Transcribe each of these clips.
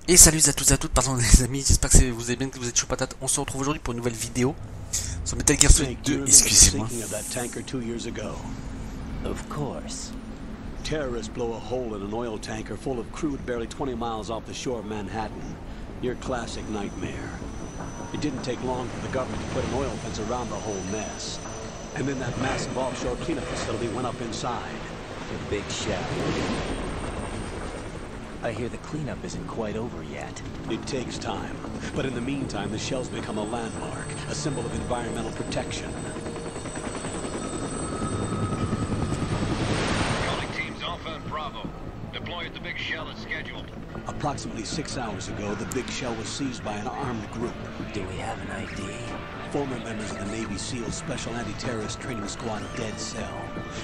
Et salut à tous et à toutes, pardon les amis, j'espère que vous allez bien, que vous êtes chaud patate. On se retrouve aujourd'hui pour une nouvelle vidéo sur Metal Gear Solid 2, excusez-moi. Of course. Terrorists blow a hole in an oil tanker full of crude barely 20 miles off the shore of Manhattan. Your classic nightmare. It didn't take long for the government to put an oil fence around the whole mess. And then that massive offshore cleanup facility went up inside. The big shell. I hear the cleanup isn't quite over yet. It takes time. But in the meantime, the shell's become a landmark, a symbol of environmental protection. Calling teams Alpha and Bravo. Deploy at the big shell as scheduled. Approximately 6 hours ago, the big shell was seized by an armed group. Do we have an ID? Former members of the Navy SEALs Special Anti-Terrorist Training Squad Dead Cell.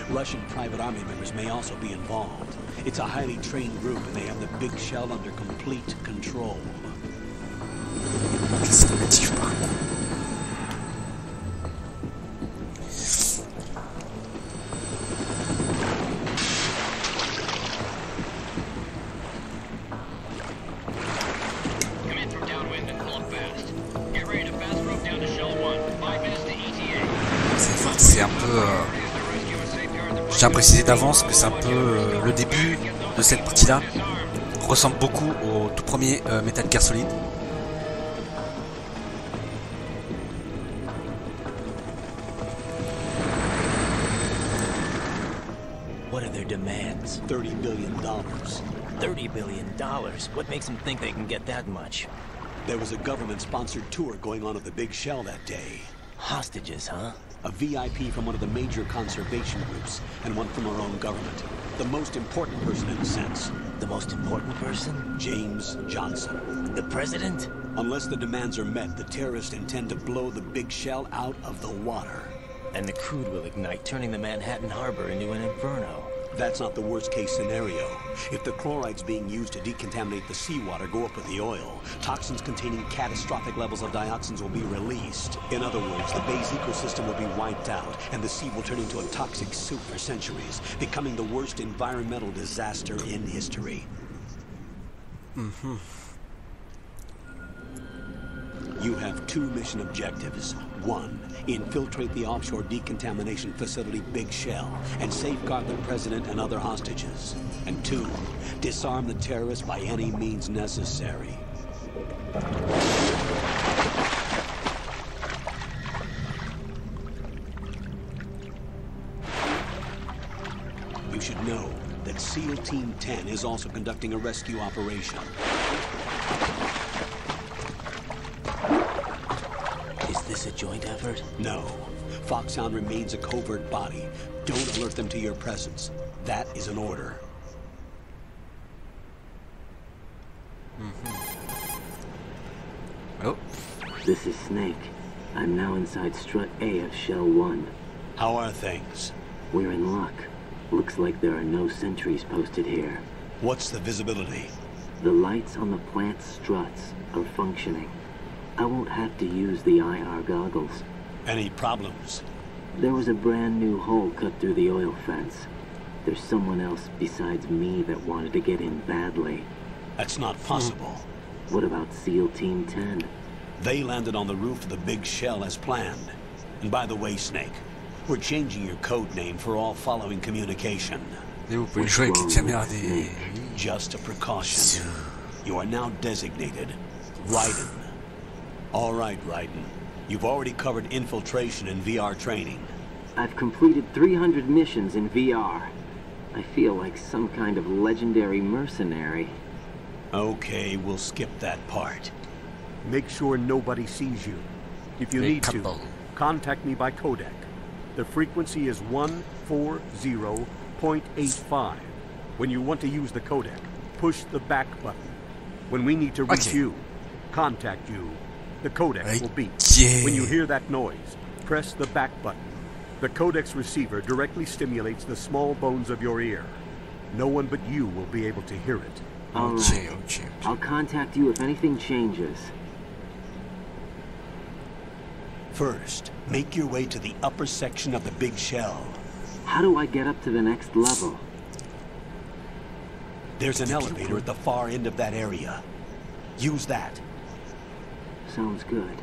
Russian private army members may also be involved. It's a highly trained group and they have the big shell under complete control. Come in from downwind and pull up fast. Get ready to fast rope down to shell 1. 5 minutes to ETA. C'est un peu... Je tiens à préciser d'avance que c'est un peu le début de cette partie-là. Ressemble beaucoup au tout premier Metal Gear Solid. What are their demands? $30 billion. $30 billion? What makes them think they can get that much? There was a government-sponsored tour going on at the big shell that day. Hostages, huh? A VIP from one of the major conservation groups, and one from our own government. The most important person in a sense. The most important person? James Johnson. The president? Unless the demands are met, the terrorists intend to blow the big shell out of the water. And the crude will ignite, turning the Manhattan Harbor into an inferno. That's not the worst-case scenario. If the chlorides being used to decontaminate the seawater go up with the oil, toxins containing catastrophic levels of dioxins will be released. In other words, the bay's ecosystem will be wiped out, and the sea will turn into a toxic soup for centuries, becoming the worst environmental disaster in history. You have 2 mission objectives. 1, infiltrate the offshore decontamination facility Big Shell and safeguard the president and other hostages. And 2, disarm the terrorists by any means necessary. You should know that SEAL Team 10 is also conducting a rescue operation. Is this a joint effort? No. Foxhound remains a covert body. Don't alert them to your presence. That is an order. Oh. This is Snake. I'm now inside Strut A of Shell 1. How are things? We're in luck. Looks like there are no sentries posted here. What's the visibility? The lights on the plant struts are functioning. I won't have to use the IR goggles. Any problems? There was a brand new hole cut through the oil fence. There's someone else besides me that wanted to get in badly. That's not possible. What about SEAL Team 10? They landed on the roof of the big shell as planned. And by the way, Snake, we're changing your code name for all following communication. Et vous pouvez jouer avec les caméras des... Just a precaution. You are now designated Rayden. All right, Rayden. You've already covered infiltration and VR training. I've completed 300 missions in VR. I feel like some kind of legendary mercenary. Okay, we'll skip that part. Make sure nobody sees you. If you need to, contact me by codec. The frequency is 140.85. When you want to use the codec, push the back button. When we need to reach you, contact you, the codec will beep. When you hear that noise, press the back button. The codec's receiver directly stimulates the small bones of your ear. No one but you will be able to hear it. All right. I'll contact you if anything changes. First, make your way to the upper section of the big shell. How do I get up to the next level? There's an elevator at the far end of that area. Use that. Sounds good.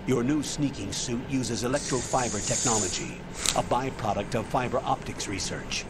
Your new sneaking suit uses electrofiber technology, a byproduct of fiber optics research.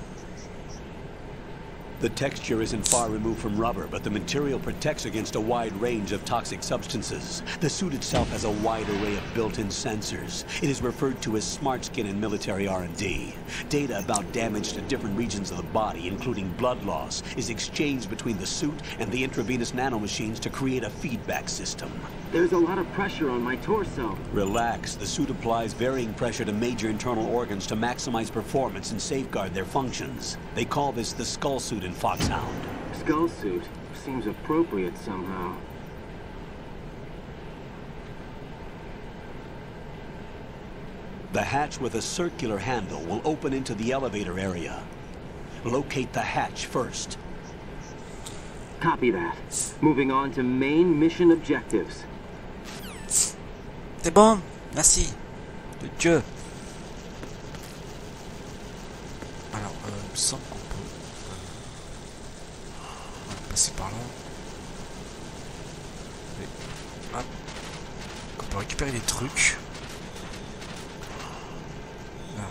The texture isn't far removed from rubber, but the material protects against a wide range of toxic substances. The suit itself has a wide array of built-in sensors. It is referred to as smart skin in military R&D. Data about damage to different regions of the body, including blood loss, is exchanged between the suit and the intravenous nanomachines to create a feedback system. There's a lot of pressure on my torso. Relax. The suit applies varying pressure to major internal organs to maximize performance and safeguard their functions. They call this the skull suit in Foxhound. Skull suit seems appropriate somehow. The hatch with a circular handle will open into the elevator area. Locate the hatch first. Copy that. Moving on to main mission objectives. C'est bon, merci. De Dieu. Alors, il me semble qu'on peut passer par là. Et, hop. On peut récupérer des trucs. Là.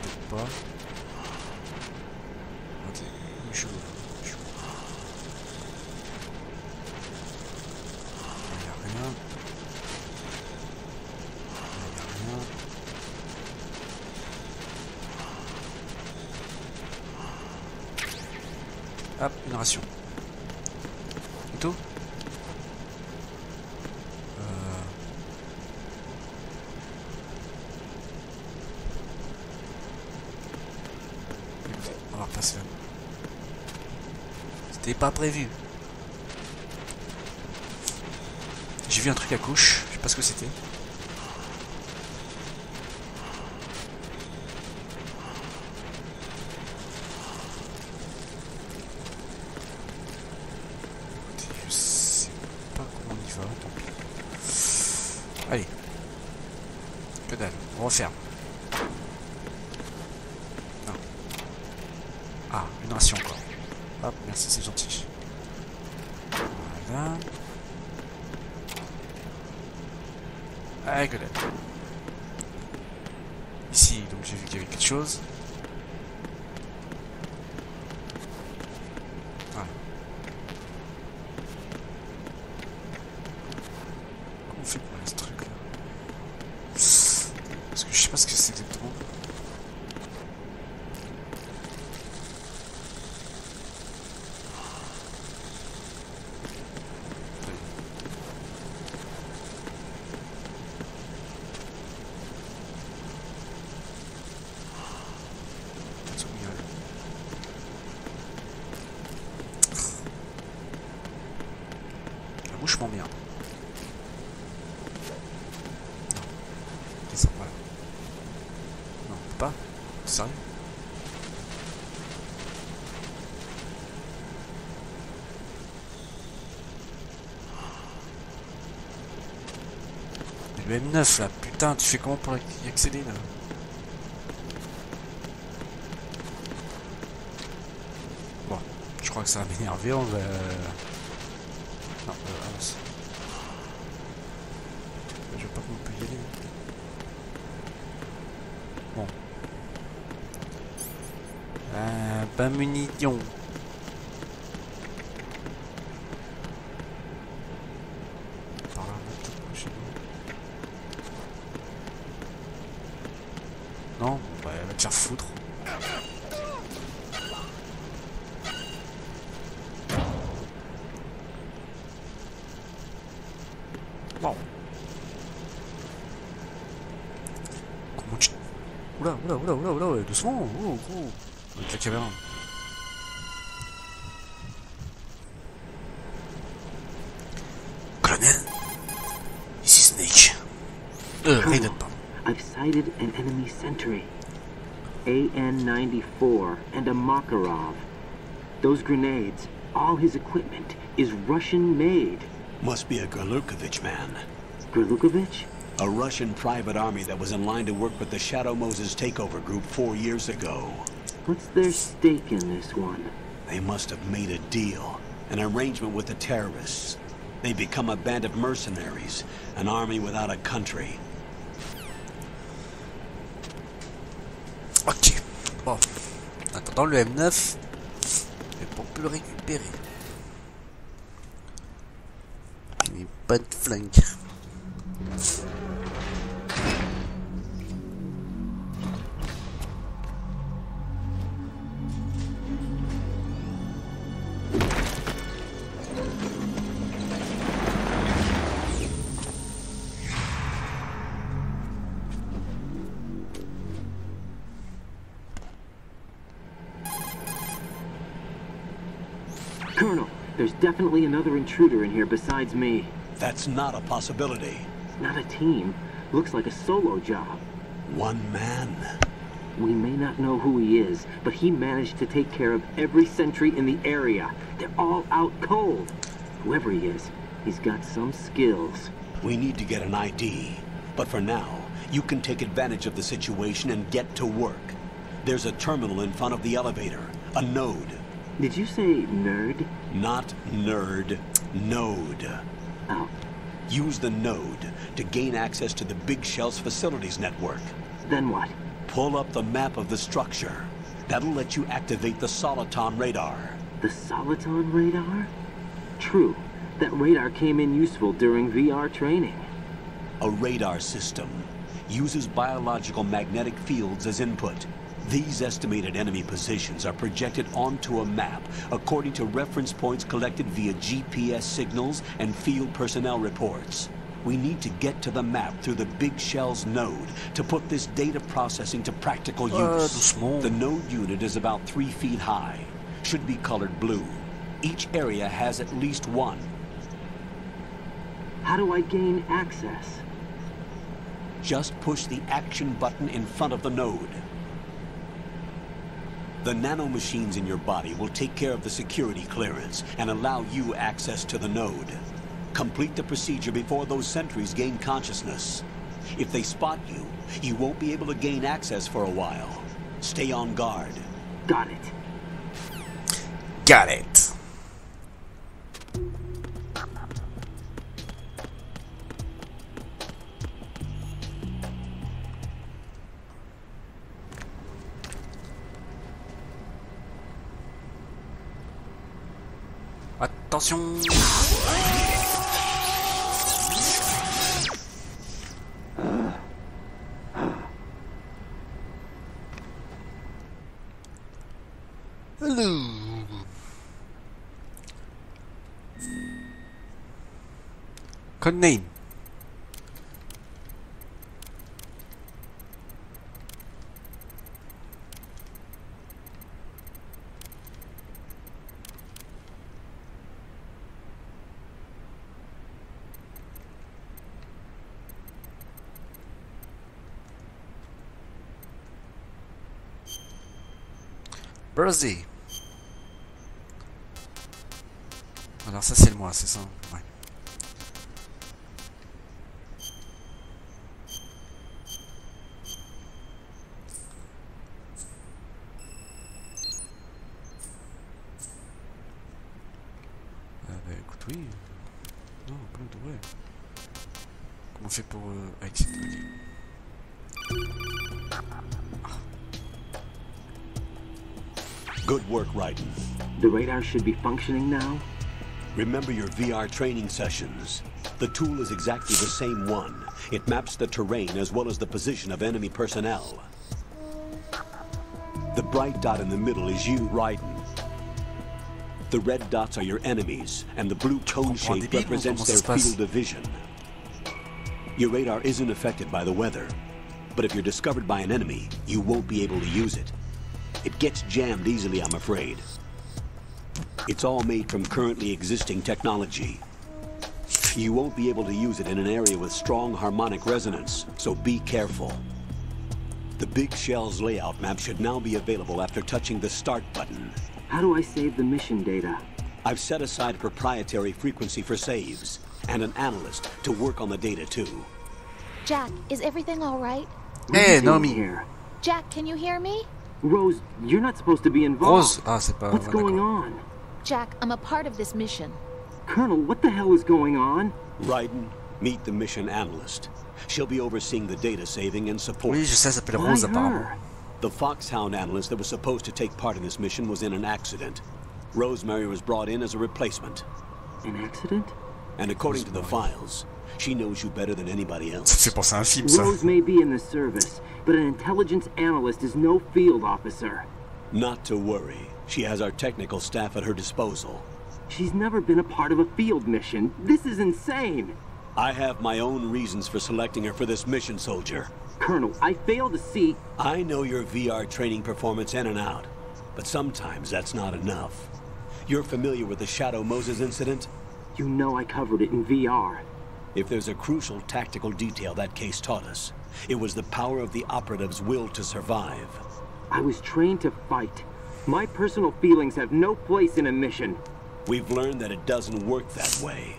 Peut-être pas. Ok, je suis où? Il n'y a rien. Hop, une ration. Et tout. On va repasser là. C'était pas prévu. J'ai vu un truc à couche, je sais pas ce que c'était. Allez. Que dalle. On referme. Non. Ah, une ration encore. Hop, merci, c'est gentil. Voilà. Allez, que dalle. Ici, donc j'ai vu qu'il y avait quelque chose. Voilà. Comment on fait pour aller ce truc là? Parce que je sais pas ce que c'est exactement. La bouche m'emmerde. Voilà. Non, pas. Sérieux? Le M9 là, putain, tu fais comment pour y accéder là? Bon, je crois que ça va m'énerver, on va... Non, avance. Je veux pas qu'on peut y aller. Bon. Pas munition. Par là, peut-être chez nous. Non, bah, elle va te faire foutre. Bon. Comment tu... Oula, doucement, gros. Avec la caméra. Colonel, ici Snake. Rayden, pardon. I've sighted an enemy sentry. AN-94 and a Makarov. Those grenades, all his equipment, is Russian-made. Must be a Gorlukovich man. Gorlukovich? A Russian private army that was in line to work with the Shadow Moses takeover group 4 years ago. What's their stake in this one? They must have made a deal, An arrangement with the terrorists. They become a band of mercenaries, an army without a country. Ok. Bon. En attendant, le M9, mais pour plus le récupérer. Il n'y a pas de flingue. Colonel, there's definitely another intruder in here besides me. That's not a possibility. Not a team. Looks like a solo job. One man. We may not know who he is, but he managed to take care of every sentry in the area. They're all out cold. Whoever he is, he's got some skills. We need to get an ID. But for now, you can take advantage of the situation and get to work. There's a terminal in front of the elevator. A node. Did you say nerd? Not nerd. Node. Oh. Use the node to gain access to the Big Shell's facilities network. Then what? Pull up the map of the structure. That'll let you activate the Soliton radar. The Soliton radar? True. That radar came in useful during VR training. A radar system uses biological magnetic fields as input. These estimated enemy positions are projected onto a map according to reference points collected via GPS signals and field personnel reports. We need to get to the map through the Big Shell's node to put this data processing to practical use. The node unit is about 3 feet high. Should be colored blue. Each area has at least one. How do I gain access? Just push the action button in front of the node. The nanomachines in your body will take care of the security clearance and allow you access to the node. Complete the procedure before those sentries gain consciousness. If they spot you, you won't be able to gain access for a while. Stay on guard. Got it. Got it. Attention. Hello. Code name. Birthday. Alors ça c'est le mois, c'est ça? Ouais. Bah écoute oui. Non, plein de ouais. Comment on fait pour exit? Good work, Rayden. The radar should be functioning now? Remember your VR training sessions. The tool is exactly the same one. It maps the terrain as well as the position of enemy personnel. The bright dot in the middle is you, Rayden. The red dots are your enemies, and the blue cone shape represents their field of vision. Your radar isn't affected by the weather, but if you're discovered by an enemy, you won't be able to use it. It gets jammed easily, I'm afraid. It's all made from currently existing technology. You won't be able to use it in an area with strong harmonic resonance, so be careful. The Big Shell's layout map should now be available after touching the Start button. How do I save the mission data? I've set aside a proprietary frequency for saves, and an analyst to work on the data too. Jack, is everything all right? Hey, Naomi. Here. Jack, can you hear me? Rose, you're not supposed to be involved. Rose, ah c'est pas. What's going on? Jack, I'm a part of this mission. Colonel, what the hell is going on? Rayden, meet the mission analyst. She'll be overseeing the data saving and support. Oui, je sais, elle s'appelle Rose apparemment. The Foxhound analyst that was supposed to take part in this mission was in an accident. Rosemary was brought in as a replacement. An accident? And according to the files, she knows you better than anybody else. Ça fait penser à un film, ça. Rose may be in the service, but an intelligence analyst is no field officer. Not to worry. She has our technical staff at her disposal. She's never been a part of a field mission. This is insane. I have my own reasons for selecting her for this mission, soldier. Colonel, I fail to see... I know your VR training performance in and out, but sometimes that's not enough. You're familiar with the Shadow Moses incident? You know I covered it in VR. If there's a crucial tactical detail that case taught us, it was the power of the operative's will to survive. I was trained to fight. My personal feelings have no place in a mission. We've learned that it doesn't work that way.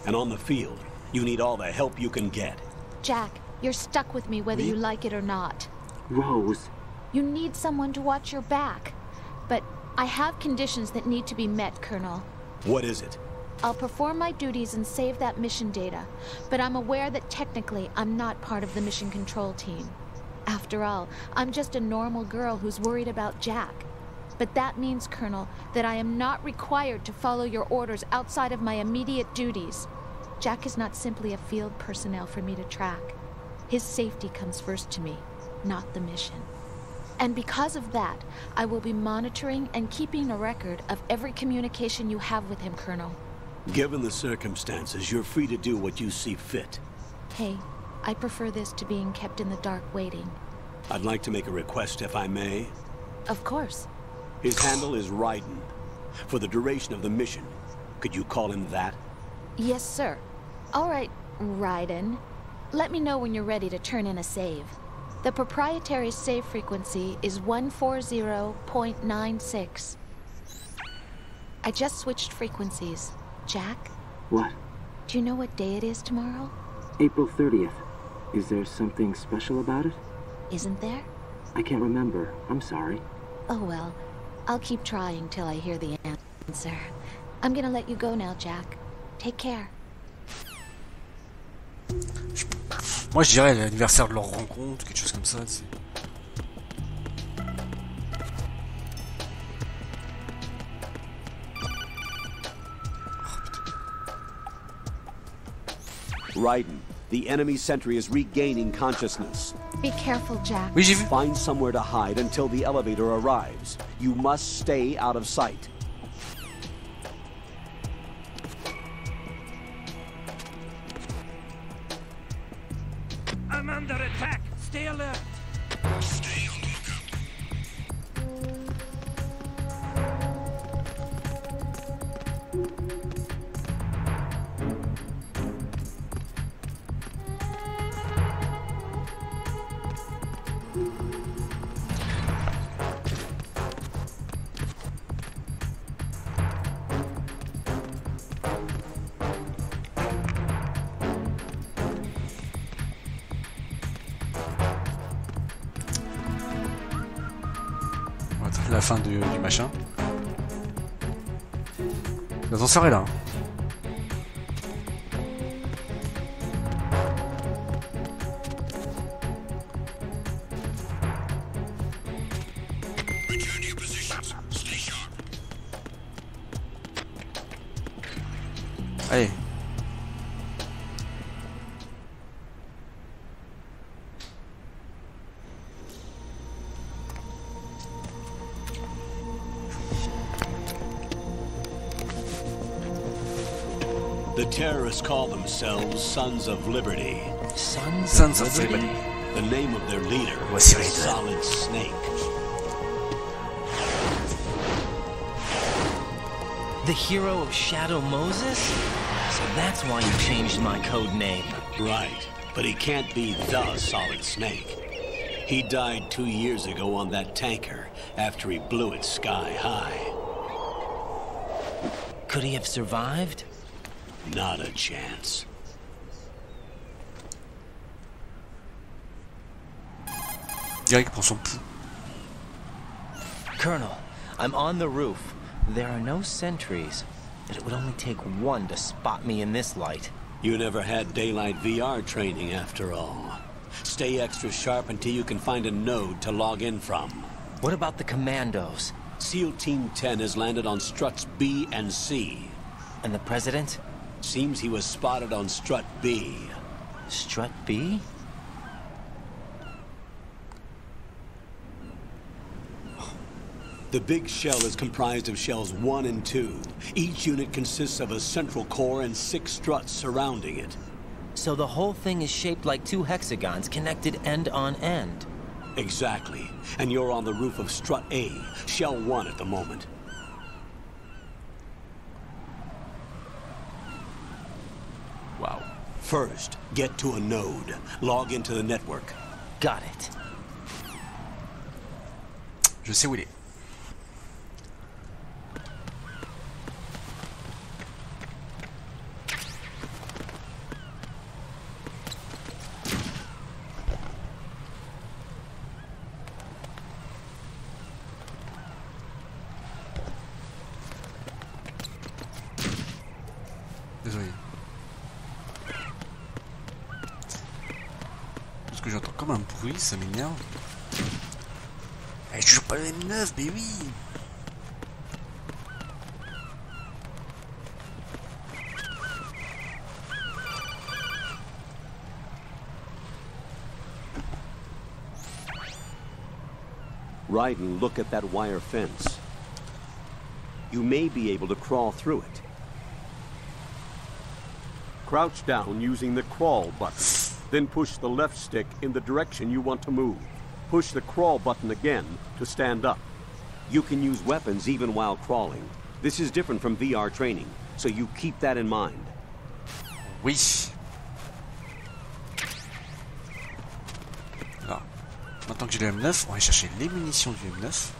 And on the field, you need all the help you can get. Jack, you're stuck with me whether you like it or not. Rose. You need someone to watch your back. But I have conditions that need to be met, Colonel. What is it? I'll perform my duties and save that mission data, but I'm aware that technically I'm not part of the mission control team. After all, I'm just a normal girl who's worried about Jack. But that means, Colonel, that I am not required to follow your orders outside of my immediate duties. Jack is not simply a field personnel for me to track. His safety comes first to me, not the mission. And because of that, I will be monitoring and keeping a record of every communication you have with him, Colonel. Given the circumstances, you're free to do what you see fit. Hey, I prefer this to being kept in the dark waiting. I'd like to make a request, if I may. Of course. His handle is Rayden. For the duration of the mission, could you call him that? Yes, sir. All right, Rayden. Let me know when you're ready to turn in a save. The proprietary save frequency is 140.96. I just switched frequencies. Jack? What? Do you know what day it is tomorrow? April 30th. Is there something special about it? Isn't there? I can't remember. I'm sorry. Oh well. I'll keep trying till I hear the answer. I'm gonna let you go now, Jack. Take care. Moi je dirais l'anniversaire de leur rencontre, quelque chose comme ça. Rayden, the enemy sentry is regaining consciousness. Be careful, Jack. Oui, j'ai vu. Find somewhere to hide until the elevator arrives. You must stay out of sight. I'm under attack. Stay alert. Stay on lookout. La fin du machin. L'ascenseur est là. Allez. The terrorists call themselves Sons of Liberty. Sons of Liberty. The name of their leader is Solid Snake. The hero of Shadow Moses? So that's why you changed my code name. Right, but he can't be the Solid Snake. He died 2 years ago on that tanker after he blew it sky high. Could he have survived? Not a chance. Direct pour son pouls. Colonel, I'm on the roof. There are no sentries, but it would only take one to spot me in this light. You never had daylight VR training after all. Stay extra sharp until you can find a node to log in from. What about the commandos? SEAL Team 10 has landed on struts B and C. And the president? Seems he was spotted on strut B. Strut B? The big shell is comprised of shells 1 and 2. Each unit consists of a central core and 6 struts surrounding it. So the whole thing is shaped like 2 hexagons connected end on end. Exactly. And you're on the roof of strut A, shell 1 at the moment. Wow. First, get to a node. Log into the network. Got it. Je sais où il est. Désolé. Parce que j'entends comme un bruit, ça m'énerve. Eh, je joue pas le M9, mais oui. Rayden, look at that wire fence. You may be able to crawl through it. Crouch down using the crawl button. Then push the left stick in the direction you want to move. Push the crawl button again to stand up. You can use weapons even while crawling. This is different from VR training, so you keep that in mind. Oui. Alors, maintenant que j'ai le M9, on va aller chercher les munitions du M9.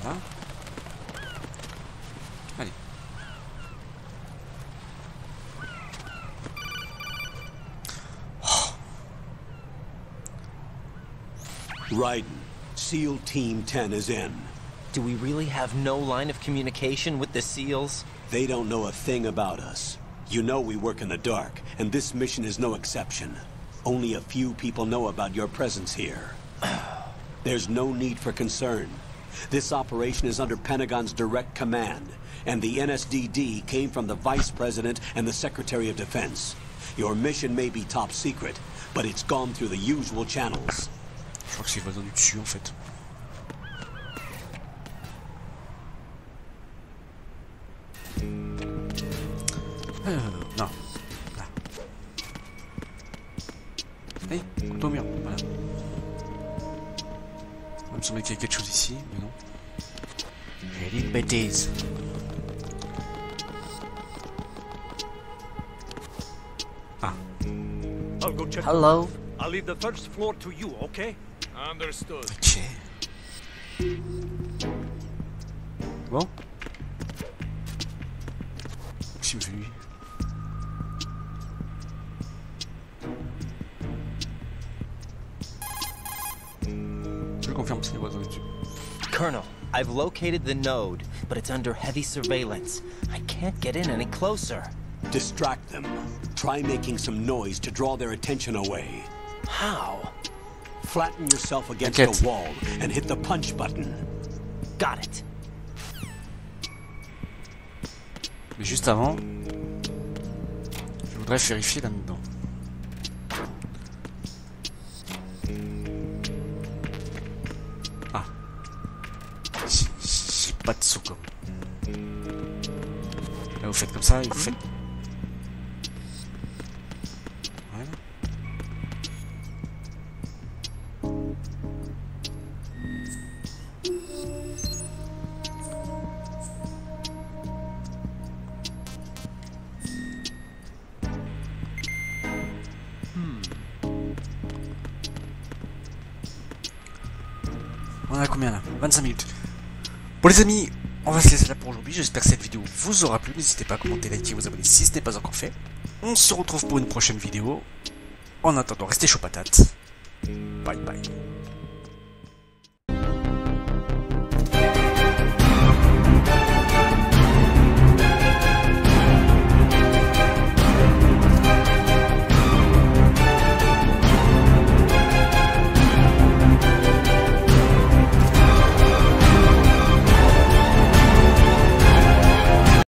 Voilà. Allez. Rayden, SEAL Team 10 is in. Do we really have no line of communication with the SEALs? They don't know a thing about us. You know we work in the dark, and this mission is no exception. Only a few people know about your presence here. There's no need for concern. This operation is under Pentagon's direct command, and the NSDD came from the Vice President and the Secretary of Defense. Your mission may be top secret, but it's gone through the usual channels. Je crois que c'est le voisin du dessus en fait. Non. Là. Hey, couteau au mur, voilà. Il me semblait qu'il y a quelque chose ici, mais non. J'ai dit une bêtise. Ah. I'll go check. Hello? I'll leave the first floor to you, okay? Understood. Ok. Bon. Qu'est-ce qu'il me fait lui? Je le confirme, c'est les voisins dessus. Colonel, I've located the node, but it's under heavy surveillance. I can't get in any closer. Distract them. Try making some noise to draw their attention away. How? Flatten yourself against T'inquiète. the wall and hit the punch button. Got it. Mais juste avant, je voudrais vérifier là-dedans. Ah. J'ai pas de saut comme. Là vous faites comme ça et vous faites. Voilà. On a combien là? 25 minutes. Bon les amis, on va se laisser là pour aujourd'hui. J'espère que cette vidéo vous aura plu. N'hésitez pas à commenter, liker, vous abonner si ce n'est pas encore fait. On se retrouve pour une prochaine vidéo. En attendant, restez chaud patate. Bye bye.